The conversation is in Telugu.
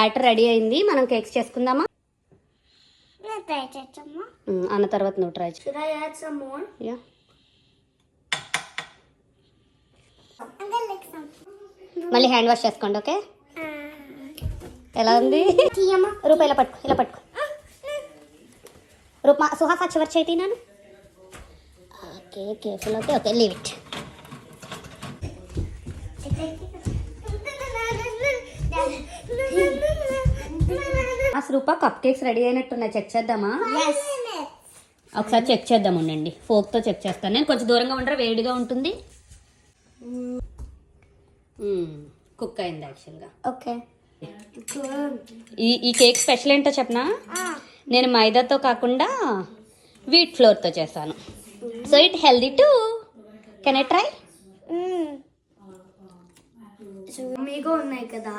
బ్యాటర్ రెడీ అయింది. మనం కేక్స్ చేసుకుందామా? ట్రై చేద్దామా? అన్న తర్వాత నువ్వు ట్రై చేయి. Should I add some more? Yeah. And then like some. మళ్ళీ హ్యాండ్ వాష్ చేసుకోండి. ఓకే, ఎలా ఉంది? తీయమ్మా. రూపా ఇలా పట్టుకో, ఇలా పట్టుకో. రూపా సుహాస చివరి చేయి నేను. Okay, careful. Okay okay, leave it. Roopa cupcakes ready అయినట్టున్నాయి. చెక్ చేద్దామా? Yes. ఒకసారి చెక్ చేద్దాం. ఉండండి, ఫోక్తో చెక్ చేస్తాను నేను. కొంచెం దూరంగా ఉండరా, వేడిగా ఉంటుంది. కుక్ అయింది యాక్చువల్గా. Okay. ఈ కేక్ స్పెషల్ ఏంటో చెప్పనా? నేను మైదాతో కాకుండా వీట్ ఫ్లోర్తో చేశాను. So it healthy too. Can I try? మీగా ఉన్నాయి కదా.